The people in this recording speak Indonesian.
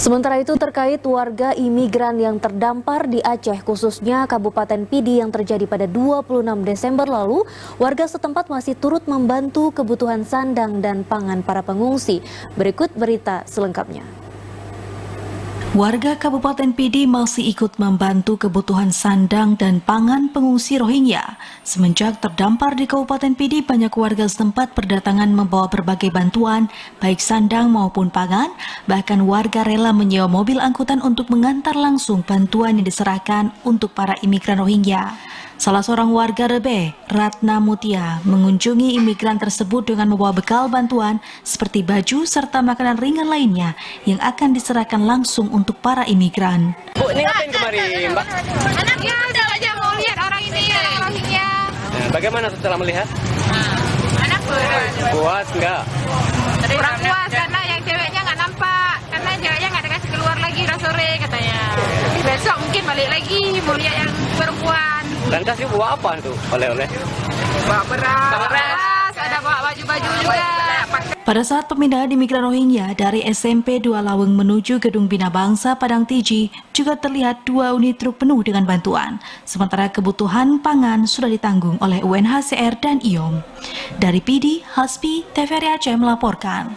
Sementara itu terkait warga imigran yang terdampar di Aceh, khususnya Kabupaten Pidi yang terjadi pada 26 Desember lalu, warga setempat masih turut membantu kebutuhan sandang dan pangan para pengungsi. Berikut berita selengkapnya. Warga Kabupaten Pidi masih ikut membantu kebutuhan sandang dan pangan pengungsi Rohingya. Semenjak terdampar di Kabupaten Pidi, banyak warga setempat berdatangan membawa berbagai bantuan, baik sandang maupun pangan. Bahkan warga rela menyewa mobil angkutan untuk mengantar langsung bantuan yang diserahkan untuk para imigran Rohingya. Salah seorang warga Rebe, Ratna Mutia, mengunjungi imigran tersebut dengan membawa bekal bantuan seperti baju serta makanan ringan lainnya yang akan diserahkan langsung untuk para imigran. Bu, ini ngapain kemarin, Mbak? Anaknya udah aja mau lihat orang ini, orang Rohingya. Bagaimana setelah melihat? Anak Puas nggak? kurang puas karena yang ceweknya nggak nampak, karena ceweknya nggak dikasih keluar lagi udah sore katanya. Besok mungkin balik lagi mau lihat yang perempuan. Dan kasih buah apa itu oleh-oleh? Bawa beras, ada bawa baju-baju juga. Pada saat pemindahan imigran Rohingya dari SMP 2 Laweng menuju Gedung Bina Bangsa Padang Tiji, juga terlihat 2 unit truk penuh dengan bantuan. Sementara kebutuhan pangan sudah ditanggung oleh UNHCR dan IOM. Dari Pidi, Hasbi, TVRI Aceh melaporkan.